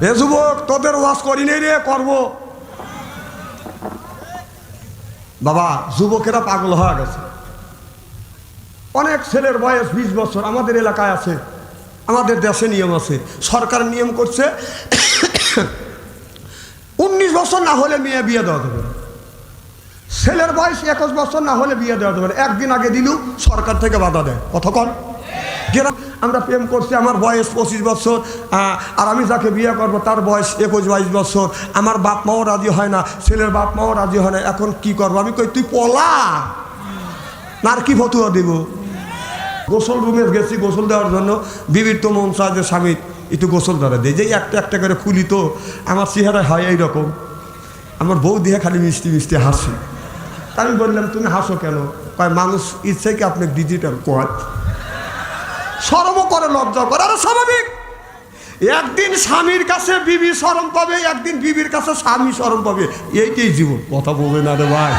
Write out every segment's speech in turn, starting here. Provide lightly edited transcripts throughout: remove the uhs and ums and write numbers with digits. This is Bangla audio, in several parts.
এ যুবক, তোদের ওয়াজ করি নেই রে, করবো। বাবা, যুবকেরা পাগল হয়ে গেছে। অনেক ছেলের বয়স 20 বছর আমাদের এলাকায় আছে, আমাদের দেশে নিয়ম আছে, সরকার নিয়ম করছে 19 বছর না হলে মেয়ে বিয়ে দেওয়া যাবে না। ছেলের বয়স 21 বছর না হলে বিয়ে দেওয়া যাবে না। একদিন আগে দিলু সরকার থেকে বাধা দেয়। কতক্ষণ আমরা প্রেম করছি, আমার বয়স 25 বছর, আর আমি যাকে বিয়ে করবো তার বয়স 21-22 বছর। আমার বাপ মাও রাজি হয় না, ছেলের বাপ মাও রাজি হয় না। এখন কি করবো? আমি কই তুই পলা না, আর কি ফতুয়া দিব? গোসল রুমে গেছি গোসল দেওয়ার জন্য, বিবির তো মন চায় যে স্বামী একটু গোসল ধরে দেয়, যেই একটা একটা করে খুলি তো আমার চেহারা হয় এইরকম। আমার বউ দিয়ে খালি মিষ্টি মিষ্টি হাসি। আমি বললাম তুমি হাসো কেন? কয় মানুষ ইচ্ছে কি আপনি ডিজিটাল কয়, শরমও করে, লজ্জা করে। আরে স্বাভাবিক, একদিন স্বামীর কাছে বিবি শরম পাবে, একদিন বিবির কাছে স্বামী শরম পাবে, এইটাই জীবন। কথা বলবে না রে ভাই।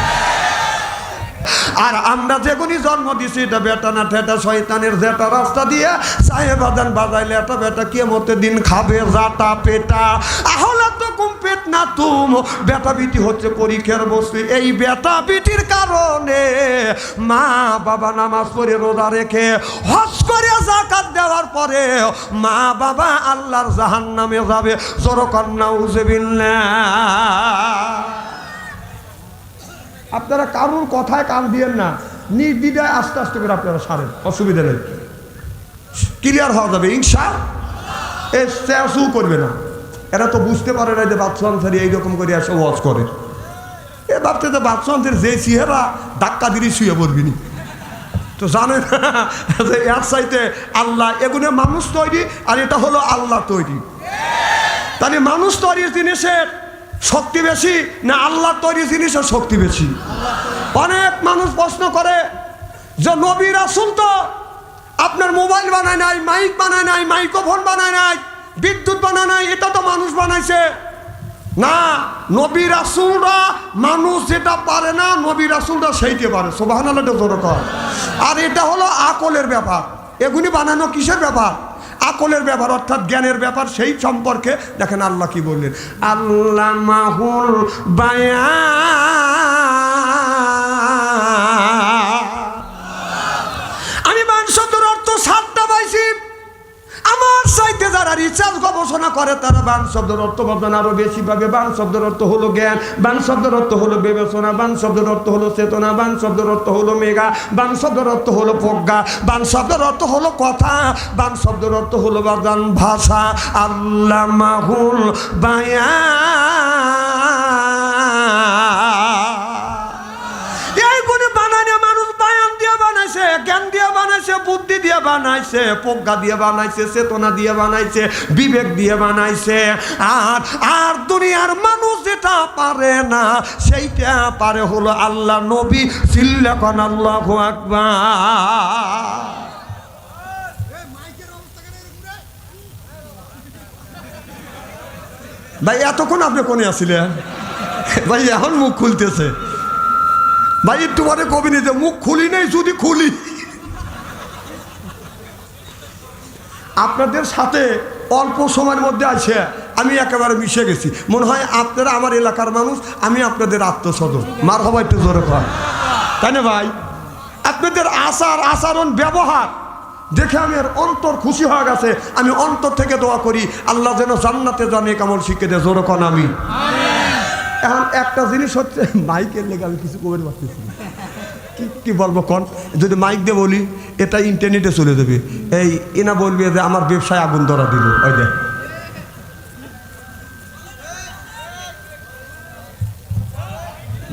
আর আমরা যেগুলি জন্ম দিছি এটা বেটা না ঠেটা শয়তানের যেটা রাস্তা দিয়ে চায়ে বাজান বাজাইলে এটা বেটা কিয়ামতের দিন খাবে জাতা পেটা। আহলা তো কুম পেট না তুম, বেটা বিটি হচ্ছে পরীক্ষার বস্তু। এই বেটা বিটির কারণে মা বাবা নামাজ পড়ে রোজা রেখে হজ করে যাকাত দেওয়ার পরে মা বাবা আল্লাহর জাহান্নামে যাবে। জোরকান নাউযুবিল্লাহ। আপনারা কারোর কথায় কান দিয়েন না, নির্দ্বিধায় আস্তে আস্তে করে আপনারা সারেন, অসুবিধা নেই, ক্লিয়ার হওয়া যাবে ইনশাআল্লাহ। এ চেঁচু করবে না। এরা তো বুঝতে পারে না যে বাচ্চা আনসারি এইরকম করে এসে ওয়াজ করে। এ ভাবতে যে বাচ্চা আনসারি যে চেহারা ধাক্কা দিলে শুয়ে পড়বিনি, তো জানেন যে এর চাইতে আল্লাহ, এগুলো মানুষ তৈরি আর এটা হলো আল্লাহ তৈরি। তাহলে মানুষ তৈরির জিনিসের শক্তি বেশি না আল্লাহ তৈরি জিনিসের শক্তি বেশি? অনেক মানুষ প্রশ্ন করে যে নবী রাসূল তো আপনার মোবাইল বানায় নাই, মাইক বানায় নাই, মাইক্রোফোন বানায় নাই, বিদ্যুৎ বানায় নাই, এটা তো মানুষ বানাইছে। না, নবী রাসূলরা মানুষ যেটা পারে না নবী রাসূলরা সেইতে পারে। সুবহানাল্লাহ জোরে কর। আর এটা হলো আকলের ব্যাপার। এগুলি বানানো কিসের ব্যাপার? আকলের ব্যাপার, অর্থাৎ জ্ঞানের ব্যাপার। সেই সম্পর্কে দেখেন আল্লাহ কি বললেন, আল্লামাহুল বায়ান। আমি বায়ান শব্দের অর্থ 7টা পাইছি। আমার চাইতে যারা রিসার্চ গবেষণা করে তারা বায়ান শব্দের অর্থ ভাববেন আরো বেশি পাবে। বায়ান শব্দের অর্থ হলো জ্ঞান, বায়ান শব্দের অর্থ হলো বিবেচনা, বায়ান শব্দের অর্থ হলো চেতনা, বায়ান শব্দের অর্থ হলো মেঘা, বায়ান শব্দের অর্থ হলো প্রজ্ঞা, বায়ান শব্দের অর্থ হলো কথা, বায়ান শব্দের অর্থ হলো বাজান ভাষা। আল্লামাহুল বায়ান। এইগুলি বানানো মানুষ বায়ান দিয়ে বানাইছে, জ্ঞান দিয়ে বানাইছে, বুদ্ধি দিয়ে বানাইছে, প্রজ্ঞা দিয়ে বানাইছে, চেতনা দিয়ে বানাইছে, বিবেক দিয়ে বানাইছে। আর আর দুনিয়ার মানুষ যেটা পারে না সেইটা পারে হলো আল্লাহ নবী। চিল্লাকন আল্লাহু আকবার। ভাই এতক্ষণ আপনি কোনে আসছিলেন ভাই? এখন মুখ খুলতেছে ভাই, একটু পরে কবি নিতে মুখ খুলি নেই, যদি খুলি আপনাদের সাথে অল্প সময়ের মধ্যে আছে আমি একেবারে মিশে গেছি। মনে হয় আপনারা আমার এলাকার মানুষ, আমি আপনাদের আত্মস্বজন। মারহাবা, একটু জোরে কর, তাই না ভাই? আপনাদের আচার আচরণ ব্যবহার দেখে আমি আর অন্তর খুশি হয়ে গেছে। আমি অন্তর থেকে দোয়া করি আল্লাহ যেন জান্নাতে জানে কামল শিখে দেয়। জোরে কন আমি। এখন একটা জিনিস হচ্ছে, মাইকের লেগে আমি কিছু কবে পারতেছি কি বলবো কন? যদি মাইক দিয়ে বলি এটা ইন্টারনেটে চলে যাবে। এই এনা বলবে যে আমার ব্যবসায় আগুন ধরা দিল। ওই দেখ,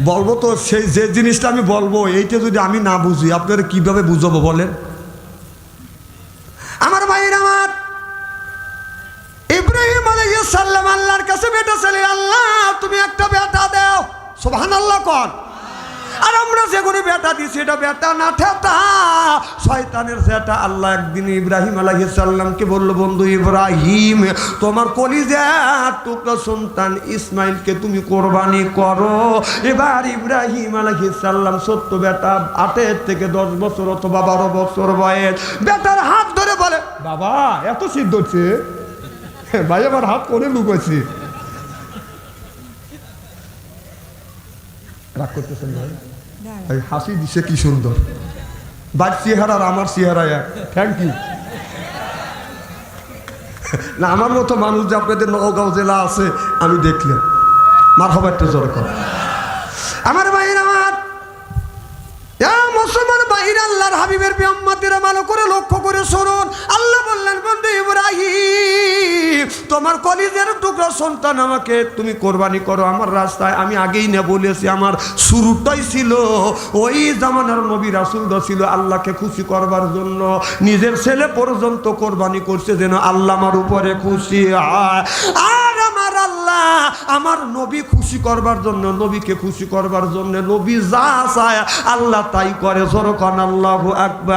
বলবো তো সেই যে জিনিসটা আমি বলবো এইটা যদি আমি না বুঝি আপনারা কিভাবে বুঝাবো বলেন? আমার ভাইয়ের, আমার ইব্রাহিম আলাইহিস সালাম আল্লাহর কাছে বেটা ছেলে, আল্লাহ তুমি একটা বেটা দাও। সুবহানাল্লাহ কর। আর আমরা যেগুলো বেটা দিছি এটা বেটা না ঠেটা শয়তানের যেটা। আল্লাহ একদিন ইব্রাহিম আলাইহিস সালামকে বলল, বন্ধু ইব্রাহিম তোমার কলিজার টুকরা সন্তান ইসমাইলকে তুমি কোরবানি করো। এবার ইব্রাহিম আলাইহিস সালাম ছোট্ট বেটা 8 থেকে 10 বছর অথবা 12 বছর বয়স, বেটার হাত ধরে বলে, বাবা এত সিদ্ধ হচ্ছে ভাই আমার হাত করে লুকাইছি। রাগ করতেছেন ভাই? এই হাসি দিছে কি সুন্দর। ভাই চেহারা আর আমার চেহারা এক। Thank you. না আমার মতো মানুষ যে আপনাদের নওগাঁও জেলা আছে আমি দেখলাম। মারহাবা একটু জোরে কর। আমার ভাইরা আমার মুসলমান ভাইরা, আল্লাহর হাবিবের উম্মতেরা ভালো করে লক্ষ্য করে শুনুন। আল্লাহ বললেন, বন্ধু ইব্রাহিম তোমার কলিজার টুকরা সন্তান আমাকে তুমি কোরবানি করো আমার রাস্তায়। আমি আগেই না বলেছি, আমার শুরুটাই ছিল ওই জামানার নবী রাসূলরা ছিল আল্লাহকে খুশি করবার জন্য নিজের ছেলে পর্যন্ত কোরবানি করছে যেন আল্লাহ আমার উপরে খুশি হয়। আর আমার আল্লাহ আমার নবী খুশি করবার জন্য, নবীকে খুশি করবার জন্য নবী যা চায় আল্লাহ তাই করে। জোরকান আল্লাহু আকবার।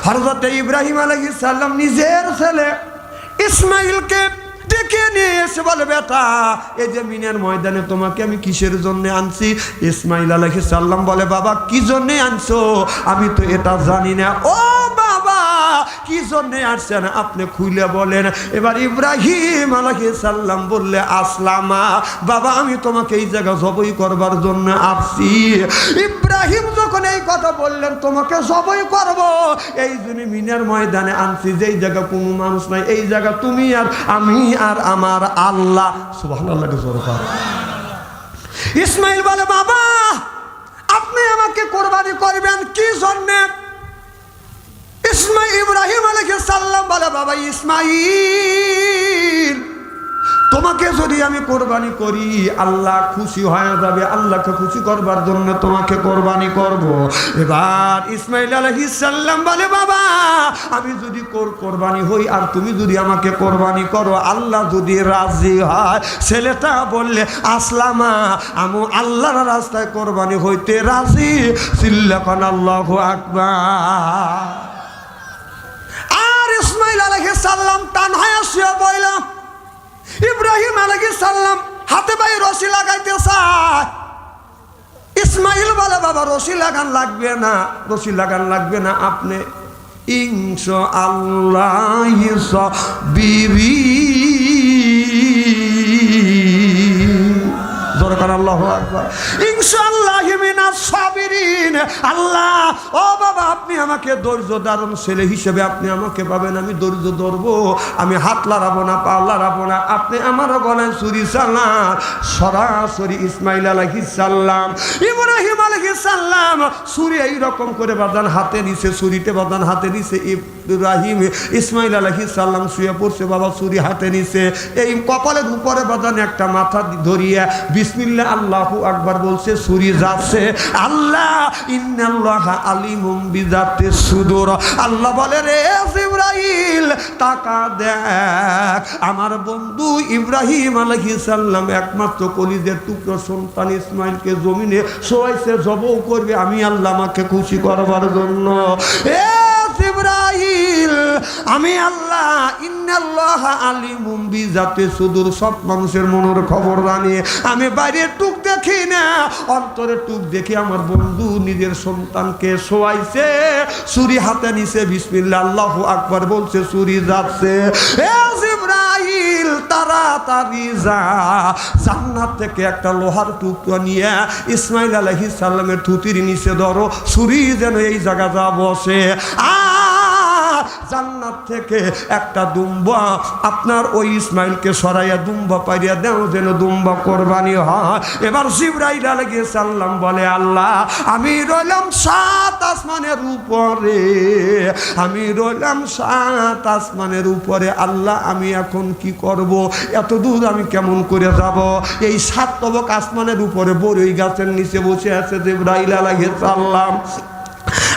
হযরত ইব্রাহিম আলাইহিস সালাম নিজের ছেলে ইসমাইলকে ডেকে নিয়ে এসে বলে, বেটা এই যে মিনার ময়দানে তোমাকে আমি কিসের জন্য আনছি? ইসমাইল আলাইহিস সালাম বলে, বাবা কি জন্য আনছো? আমি তো এটা জানি না। ও বাবা কি জন্য আসছেন আপনি খুলে বলেন। এবার ইব্রাহিম আলাইহিস সালাম বললে, আসলামা বাবা আমি তোমাকে এই জায়গা জবাই করবার জন্য আসছি। ইব্রাহিম যখন এই কথা বললেন তোমাকে জবাই করব এই জন্য মিনার ময়দানে আনছি, যেই জায়গা কোনো মানুষ নাই, এই জায়গা তুমি আর আমি আর আমার আল্লাহ। সুবহানাল্লাহ। ইসমাইল বলে, বাবা আপনি আমাকে কোরবানি করবেন কি জন্যে? ইব্রাহিম আলাইহিস সালাম বলে, বাবা ইসমাইল তোমাকে যদি আমি কোরবানি করি আল্লাহ খুশি হয়ে যাবে, আল্লাহকে খুশি করবার জন্য তোমাকে কোরবানি করব। এবার ইসমাইল আলাইহিস সালাম বলে, বাবা আমি যদি কোরবানি হই আর তুমি যদি আমাকে কোরবানি করো, আল্লাহ যদি রাজি হয়। ছেলেটা বললে, আসলামা আমি আল্লাহর রাস্তায় কোরবানি হইতে রাজি। চিল্লাকান আল্লাহু আকবার। আর ইসমাইল আলাইহিস সালাম টান হয়ে শুয়ে পড়লাম। ইব্রাহিম আলাইহিস সালাম হাতে পায়ে রশি লাগাইতে চায়। ইসমাইল বলে, বাবা রশি লাগান লাগবে না, রশি লাগান লাগবে না, আপনি ইনশাআল্লাহ সাবিরি। দরকার আল্লাহু আকবার। ইনশাআল্লাহ মিনাস সাবিরিন। আল্লাহ ও বাবা আপনি আমাকে ধৈর্য ধারণ ছেলে হিসেবে আপনি আমাকে পাবেন, আমি ধৈর্য ধরবো, আমি হাত লড়াবো না, পা লড়াবো না, আপনি আমার গলায় ছুরি চালান। সরাসরি ইসমাইল আলাইহিস সালাম ইব্রাহিম আলাইহিস সালাম ছুরি এইরকম করে বাঁধান হাতে নিছে, ছুরিতে বাঁধান হাতে নিছে। ইব্রাহিম ইসমাইল আলাইহিস সালাম শুয়ে পড়ছে, বাবা ছুরি হাতে নিছে, এই কপালের উপরে বাঁধান একটা মাথা ধরিয়া বিসমিল্লাহ আল্লাহু আকবার বলছে, ছুরি যাচ্ছে। আল্লাহ ইন্নাল্লাহা আলিমুম বিযাতিস সুদূর। আল্লাহ বলে, রে জিবরাইল তাকা দেখ আমার বন্ধু ইব্রাহিম আলাইহিস সালাম একমাত্র কলিজার টুকরো সন্তান ইসমাইলকে জমিনে শোয়াইছে, জবাই করবে আমি আল্লাহ আমাকে খুশি করবার জন্য। জিবরাইল আমি আল্লাহ ইন্নাল্লাহা আলিমুম বিযাতিস সুদূর, সব মানুষের মনের খবর জানি। আমি বাইরের টুক দেখি না, অন্তরের টুক দেখি। আমার বন্ধু নিজের সন্তানকে শোয়াইছে, ছুরি হাতে নিছে, বিসমিল্লাহ আল্লাহু আকবার বলছে, ছুরি যাচ্ছে। এ জিবরাইল তাড়াতাড়ি যা, জান্নাত থেকে একটা লোহার টুকরা নিয়ে ইসমাইল আলাইহিস সালামের থুতির নিচে ধরো, ছুরি যেন এই জায়গা যা বসে। জান্নাত থেকে একটা দুম্বা আপনার ওই ইসমাইলকে সরাইয়া দুম্বা পাইয়া দেও, যেন দুম্বা কোরবানি হয়। এবার জিবরাইল আলাইহিস সালাম বলে, আল্লাহ আমি রইলাম 7 আসমানের উপরে, আমি রইলাম 7 আসমানের উপরে। আল্লাহ আমি এখন কি করব? এত দূর আমি কেমন করে যাব? এই 7 তবক আসমানের উপরে বড়ই গাছের নিচে বসে আছে জিবরাইল আলাইহিস সালাম।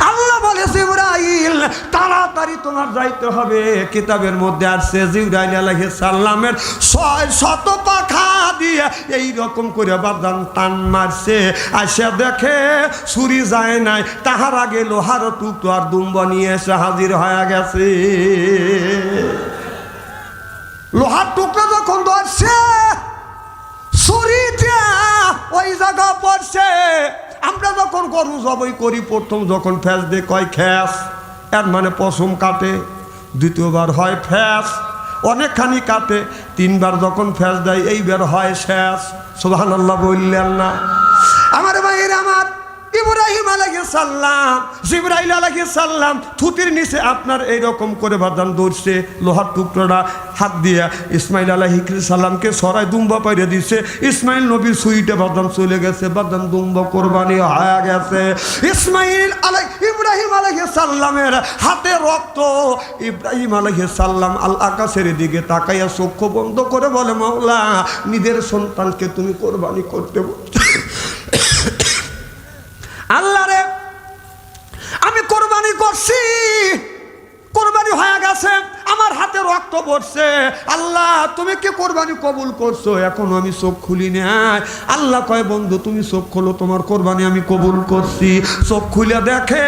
আল্লাহ বলে, জিবরাইল তাড়াতাড়ি তোমার যাইতে হবে। কিতাবের মধ্যে আসছে জিবরাইল আলাইহিস সালামের 600 পাখা দিয়ে এই রকম করে বাদান টান মারছে, আসে দেখে ছুরি যায় নাই, তাহার আগে লোহার টুকরো আর দুম্বা নিয়ে এসে হাজির হয়ে গেছে। লোহার টুকরো যখন ধরছে, ছুরিটা ওই জায়গা পড়ছে। আমরা যখন গরু জবাই করি প্রথম যখন ফ্যাস দিয়ে কয় খ্যাস, এর মানে পশম কাটে, দ্বিতীয়বার হয় ফ্যাস, অনেকখানি কাটে, 3 বার যখন ফেস দেয় এইবার হয় শেষ। সুবহানাল্লাহ বললেন না? আমার ভাইয়ের আমার, ইব্রাহিম আলাইহিস সালাম, জিবরাইল আলাইহিস সালাম থুতির নিচে আপনার এইরকম করে বাদান ধরছে লোহার টুকরোটা হাত দিয়া ইসমাইল আলাইহিস সালামকে সরাই দুম্বা পাইরে দিছে। ইসমাইল নবীর সুইটে বাদান চলে গেছে, বাদান দুম্বা কোরবানি হয়ে গেছে। ইব্রাহিম আলাইহিস সালামের হাতে রক্ত। ইব্রাহিম আলাইহিস সালাম আকাশের দিকে তাকাইয়া চক্ষু বন্ধ করে বলে, মাওলা নিজের সন্তানকে তুমি কোরবানি করতে বলছো। আল্লাহ রে, আমি কোরবানি করছি, কোরবানি হয়ে গেছে, আমার হাতে রক্ত পড়ছে। আল্লাহ তুমি কি কোরবানি কবুল করছো? এখন আমি চোখ খুলি নাই। আল্লাহ কয়, বন্ধু তুমি চোখ খোলো, তোমার কোরবানি আমি কবুল করছি। চোখ খুলে দেখে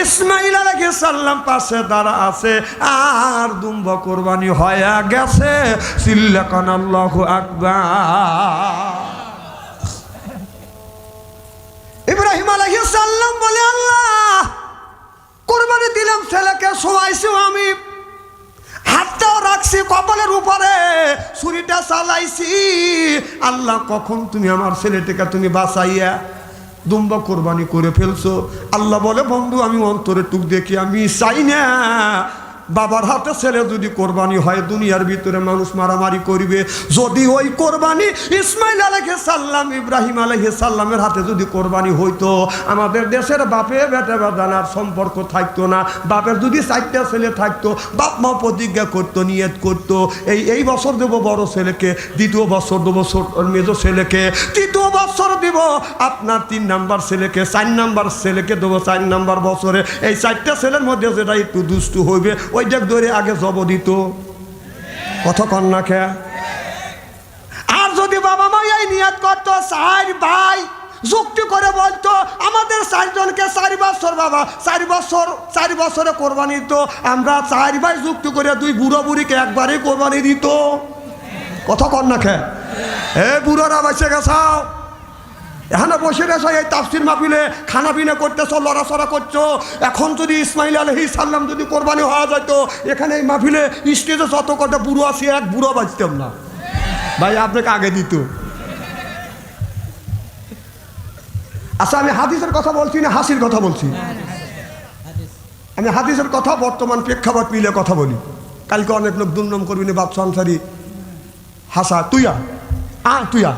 ইসমাইল আলাইহিস সালাম পাশে দাঁড়া আছে, আর দুম্বা কোরবানি হয়ে গেছে। চিল্লাকান আল্লাহু আকবার। ইব্রাহিম আলাইহিস সালাম বলে, আল্লাহ কোরবানি দিলাম, ছেলেকে শোয়াইছি, আমি হাতটাও রাখছি কপালের উপরে, ছুরিটা চালাইছি। আল্লাহ কখন তুমি আমার ছেলেটাকে তুমি বাঁচাইয়া দুম্বা কোরবানি করে ফেলছো? আল্লাহ বলে, বন্ধু আমি অন্তরে টুক দেখি, আমি চাই না বাবার হাতে ছেলে যদি কোরবানি হয় দুনিয়ার ভিতরে মানুষ মারামারি করবে। যদি ওই কোরবানি ইসমাইল আলাইহিস সালাম ইব্রাহিম আলাইহিস সালামের হাতে যদি কোরবানি হইতো, আমাদের দেশের বাপে বেটা বাদানার সম্পর্ক থাকতো না। বাপের যদি 4টা ছেলে থাকতো, বাপ মা প্রতিজ্ঞা করতো, নিয়ত করতো, এই বছর দেবো বড় ছেলেকে, দ্বিতীয় বছর দেবো মেজো ছেলেকে, তৃতীয় বছর দিব আপনার 3 নাম্বার ছেলেকে, 4 নাম্বার ছেলেকে দেবো 4 নাম্বার বছরে। এই 4টা ছেলের মধ্যে যেটা একটু দুষ্টু হইবে ওইটা ধরে আগে জব দিত। কথা কন্যা খেয়া। আর যদি বাবা মা এই নিয়ত করতো, 4 ভাই যুক্তি করে বলতো আমাদের 4 জনকে 4 বছর, বাবা 4 বছরে কোরবানি দিত, আমরা 4 ভাই যুক্তি করে 2 বুড়ো বুড়িকে একবারেই কোরবানি দিত। কথা কন্যা খেয়া। বুড়োরা বেঁচে গেছাও, এখানে বসে গেছো, এই তাফসির মাহফিলে খানা পিনা করতেছো, লড়াচড়া করছো। এখন যদি ইসমাইল আলাইহিস সালাম যদি কোরবানি হওয়া যেত, এখানে এই মাহফিলে স্টেজে যত কটা বুড়ো আছে, এক বুড়ো বাঁচতাম না। ভাই আপনাকে আগে দিত। আচ্ছা আমি হাদিসের কথা বলছি না হাসির কথা বলছি? আমি হাদিসের কথা বর্তমান প্রেক্ষাপট মিলে কথা বলি। কালকে অনেক লোক দুর্নাম করবি না, বাদশা আনসারি হাসা তুইয়া তুইয়া